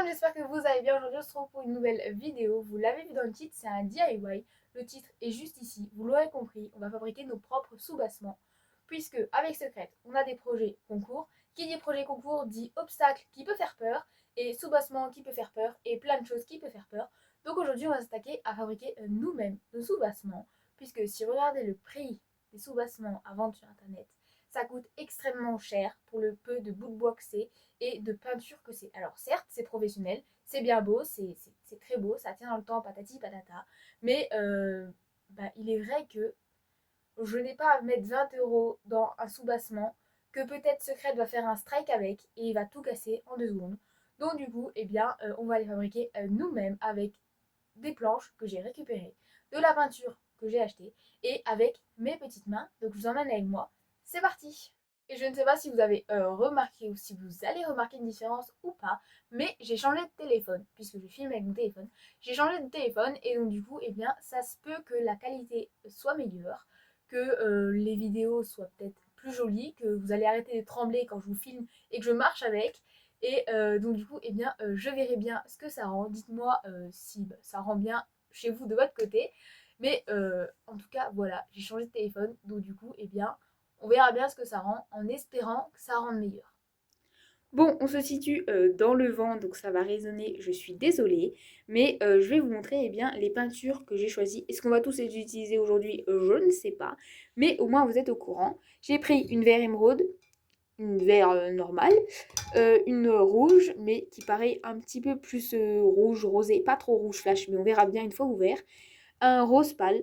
monde, j'espère que vous allez bien. Aujourd'hui, on se retrouve pour une nouvelle vidéo. Vous l'avez vu dans le titre, c'est un DIY. Le titre est juste ici. Vous l'aurez compris, on va fabriquer nos propres sous-bassements. Puisque, avec Secrète, on a des projets concours. Qui dit projet concours dit obstacle qui peut faire peur, et sous-bassement qui peut faire peur, et plein de choses qui peuvent faire peur. Donc aujourd'hui, on va s'attaquer à fabriquer nous-mêmes nos sous-bassements. Puisque si vous regardez le prix des sous-bassements à vendre sur Internet, ça coûte extrêmement cher pour le peu de bouts de bois que c'est et de peinture que c'est. Alors certes, c'est professionnel, c'est bien beau, c'est très beau, ça tient dans le temps, patati patata, mais il est vrai que je n'ai pas à mettre 20 € dans un sous-bassement que peut-être Secret va faire un strike avec et il va tout casser en 2 secondes. Donc du coup, on va les fabriquer nous-mêmes avec des planches que j'ai récupérées, de la peinture que j'ai achetée et avec mes petites mains. Donc je vous emmène avec moi. C'est parti! Et je ne sais pas si vous avez remarqué ou si vous allez remarquer une différence ou pas, mais j'ai changé de téléphone, puisque je filme avec mon téléphone. J'ai changé de téléphone et donc du coup, ça se peut que la qualité soit meilleure, que les vidéos soient peut-être plus jolies, que vous allez arrêter de trembler quand je vous filme et que je marche avec. Et donc du coup, je verrai bien ce que ça rend. Dites-moi si ça rend bien chez vous de votre côté. Mais en tout cas, voilà, j'ai changé de téléphone. Donc du coup, on verra bien ce que ça rend en espérant que ça rende meilleur. Bon, on se situe dans le vent, donc ça va résonner, je suis désolée, mais je vais vous montrer les peintures que j'ai choisies. Est-ce qu'on va tous les utiliser aujourd'hui? Je ne sais pas, mais au moins vous êtes au courant. J'ai pris une vert émeraude, une vert normale, une rouge, mais qui paraît un petit peu plus rouge, rosé, pas trop rouge flash, mais on verra bien une fois ouvert. Un rose pâle,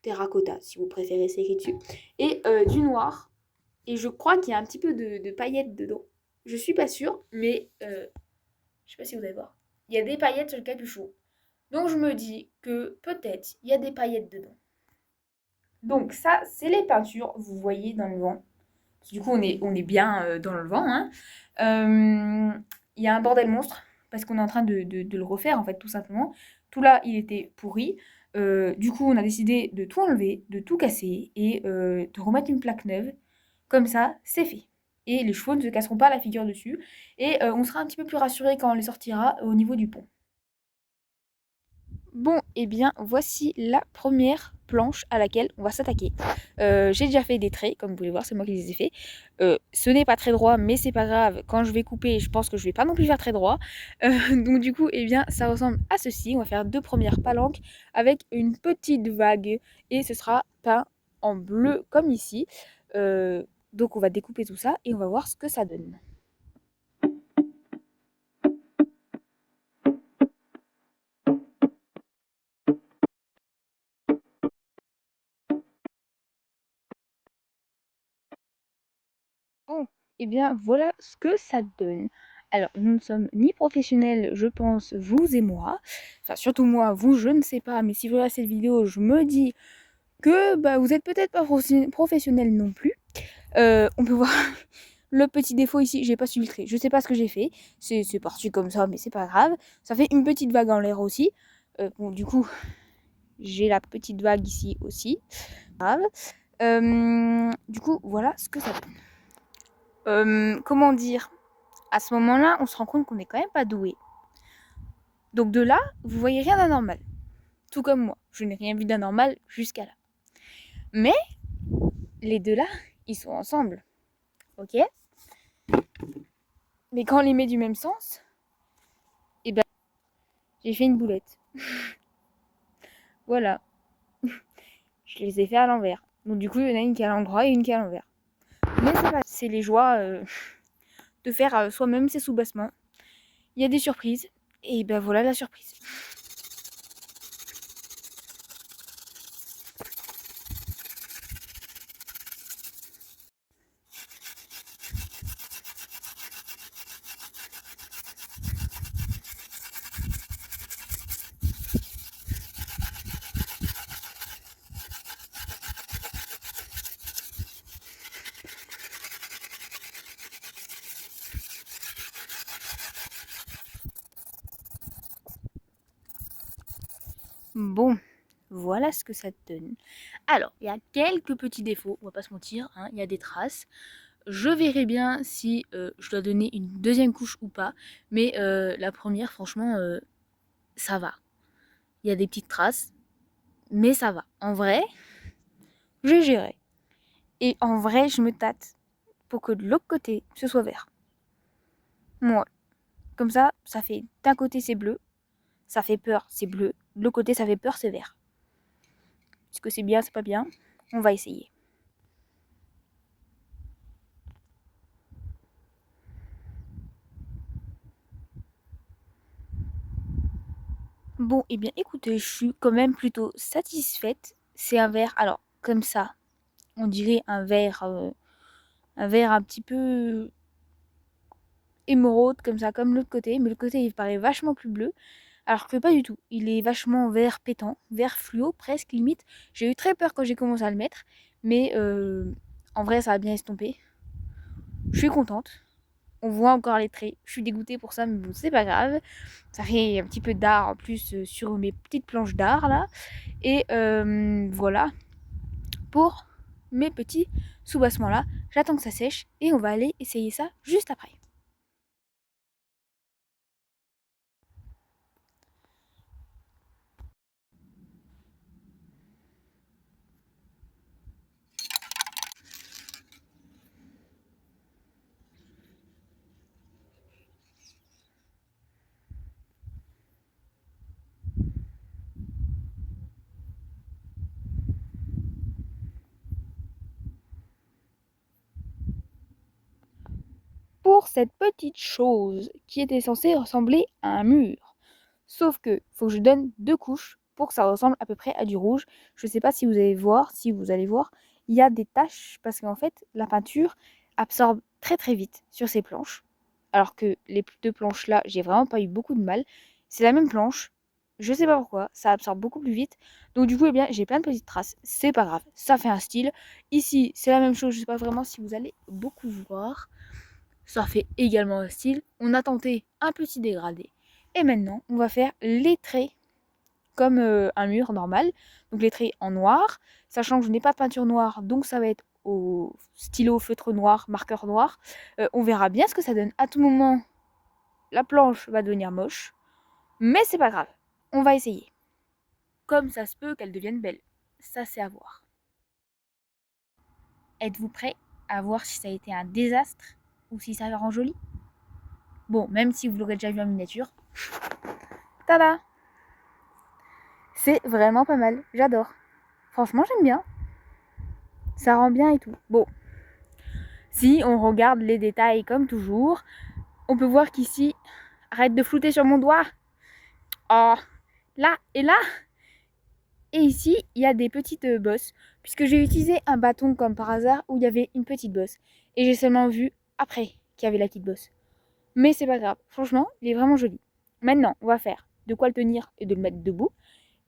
terracotta si vous préférez, c'est écrit dessus, et du noir. Et je crois qu'il y a un petit peu de paillettes dedans. Je suis pas sûre, mais je sais pas si vous allez voir. Il y a des paillettes sur le capuchon. Donc je me dis que peut-être il y a des paillettes dedans. Donc ça, c'est les peintures, vous voyez dans le vent. Du coup, on est bien dans le vent, hein. Il y a un bordel monstre, parce qu'on est en train de le refaire, en fait, tout simplement. Tout là, il était pourri. Du coup, on a décidé de tout enlever, de tout casser, et de remettre une plaque neuve. Comme ça, c'est fait. Et les chevaux ne se casseront pas la figure dessus. Et on sera un petit peu plus rassuré quand on les sortira au niveau du pont. Bon, voici la première planche à laquelle on va s'attaquer. J'ai déjà fait des traits, comme vous pouvez voir, c'est moi qui les ai faits. Ce n'est pas très droit, mais c'est pas grave. Quand je vais couper, je pense que je vais pas non plus faire très droit. Donc du coup, ça ressemble à ceci. On va faire 2 premières palanques avec une petite vague. Et ce sera peint en bleu, comme ici. Donc on va découper tout ça et on va voir ce que ça donne. Bon, voilà ce que ça donne. Alors, nous ne sommes ni professionnels, je pense, vous et moi. Enfin, surtout moi, vous, je ne sais pas, mais si vous regardez cette vidéo, je me dis que vous êtes peut-être pas professionnels non plus. On peut voir le petit défaut ici, j'ai pas su filtrer. Je sais pas ce que j'ai fait. C'est parti comme ça, mais c'est pas grave. Ça fait une petite vague en l'air aussi. Bon, du coup, j'ai la petite vague ici aussi. Grave. Du coup, voilà ce que ça donne. Comment dire? À ce moment-là, on se rend compte qu'on n'est quand même pas doué. Donc de là, vous voyez rien d'anormal. Tout comme moi, je n'ai rien vu d'anormal jusqu'à là. Mais les deux là, ils sont ensemble. Ok? Mais quand on les met du même sens, j'ai fait une boulette. Voilà. Je les ai fait à l'envers. Donc du coup, il y en a une qui est à l'endroit et une qui est à l'envers. Mais c'est pas, c'est les joies de faire soi-même ses sous-bassements. Il y a des surprises. Et voilà la surprise. Bon, voilà ce que ça donne. Alors, il y a quelques petits défauts, on va pas se mentir, hein, il y a des traces. je verrai bien si je dois donner une deuxième couche ou pas. Mais la première, franchement, ça va. Il y a des petites traces, mais ça va. En vrai, j'ai géré. Et en vrai, je me tâte pour que de l'autre côté, ce soit vert. Moi, comme ça fait d'un côté c'est bleu, ça fait peur, c'est bleu. De l'autre côté, ça fait peur, c'est vert. Est-ce que c'est bien, c'est pas bien? On va essayer. Bon, eh bien, écoutez, je suis quand même plutôt satisfaite. C'est un verre, alors, comme ça, on dirait un verre un petit peu émeraude, comme ça, comme l'autre côté. Mais l'autre côté, il paraît vachement plus bleu. Alors que pas du tout. Il est vachement vert pétant, vert fluo, presque limite. J'ai eu très peur quand j'ai commencé à le mettre. Mais en vrai, ça a bien estompé. Je suis contente. On voit encore les traits. Je suis dégoûtée pour ça, mais bon, c'est pas grave. Ça fait un petit peu d'art en plus sur mes petites planches d'art là. Et voilà pour mes petits soubassements là. J'attends que ça sèche et on va aller essayer ça juste après. Pour cette petite chose qui était censée ressembler à un mur. Sauf que faut que je donne deux couches pour que ça ressemble à peu près à du rouge. Je ne sais pas si vous allez voir, il y a des taches parce qu'en fait la peinture absorbe très très vite sur ces planches. Alors que les deux planches là, j'ai vraiment pas eu beaucoup de mal. C'est la même planche, je sais pas pourquoi, ça absorbe beaucoup plus vite. Donc du coup, eh bien, j'ai plein de petites traces. C'est pas grave, ça fait un style. Ici, c'est la même chose, je sais pas vraiment si vous allez beaucoup voir. Ça fait également un style. On a tenté un petit dégradé. Et maintenant, on va faire les traits comme un mur normal. Donc les traits en noir, sachant que je n'ai pas de peinture noire, donc ça va être au stylo, feutre noir, marqueur noir. On verra bien ce que ça donne. À tout moment, la planche va devenir moche, mais c'est pas grave. On va essayer. Comme ça se peut qu'elle devienne belle. Ça, c'est à voir. Êtes-vous prêts à voir si ça a été un désastre ou si ça rend joli? Bon, même si vous l'aurez déjà vu en miniature. Tada! C'est vraiment pas mal, j'adore. Franchement, j'aime bien. Ça rend bien et tout. Bon, si on regarde les détails comme toujours, on peut voir qu'ici, arrête de flouter sur mon doigt. Oh, là et là. Et ici, il y a des petites bosses, puisque j'ai utilisé un bâton comme par hasard où il y avait une petite bosse. Et j'ai seulement vu après qu'il y avait la petite bosse. Mais c'est pas grave, franchement, il est vraiment joli. Maintenant, on va faire de quoi le tenir et de le mettre debout.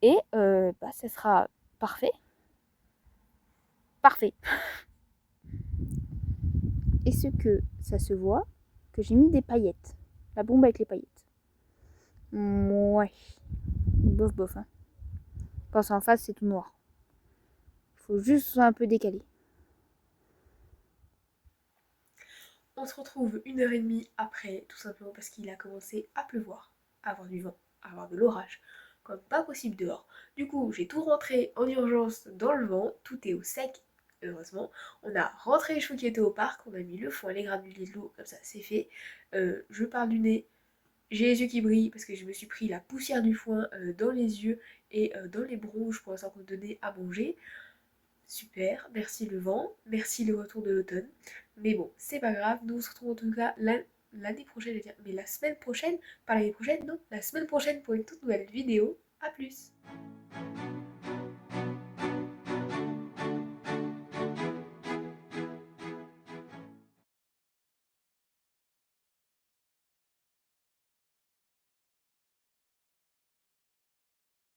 Et ça sera parfait. Parfait. Est-ce que ça se voit que j'ai mis des paillettes? La bombe avec les paillettes. Ouais. Bof bof. Hein. Quand c'est en face, c'est tout noir. Faut juste que ce soit un peu décalé. On se retrouve 1 heure et demie après, tout simplement parce qu'il a commencé à pleuvoir, à avoir du vent, à avoir de l'orage, comme pas possible dehors. Du coup, j'ai tout rentré en urgence dans le vent, tout est au sec, heureusement. On a rentré les cheveux qui étaient au parc, on a mis le foin, les granulés de l'eau, comme ça c'est fait. Je parle du nez, j'ai les yeux qui brillent parce que je me suis pris la poussière du foin dans les yeux et dans les bronches pour s'en donner à manger. Super, merci le vent, merci le retour de l'automne. Mais bon, c'est pas grave, nous on se retrouve en tout cas l'année prochaine, je veux dire, mais la semaine prochaine, pas l'année prochaine, non, la semaine prochaine pour une toute nouvelle vidéo. A plus!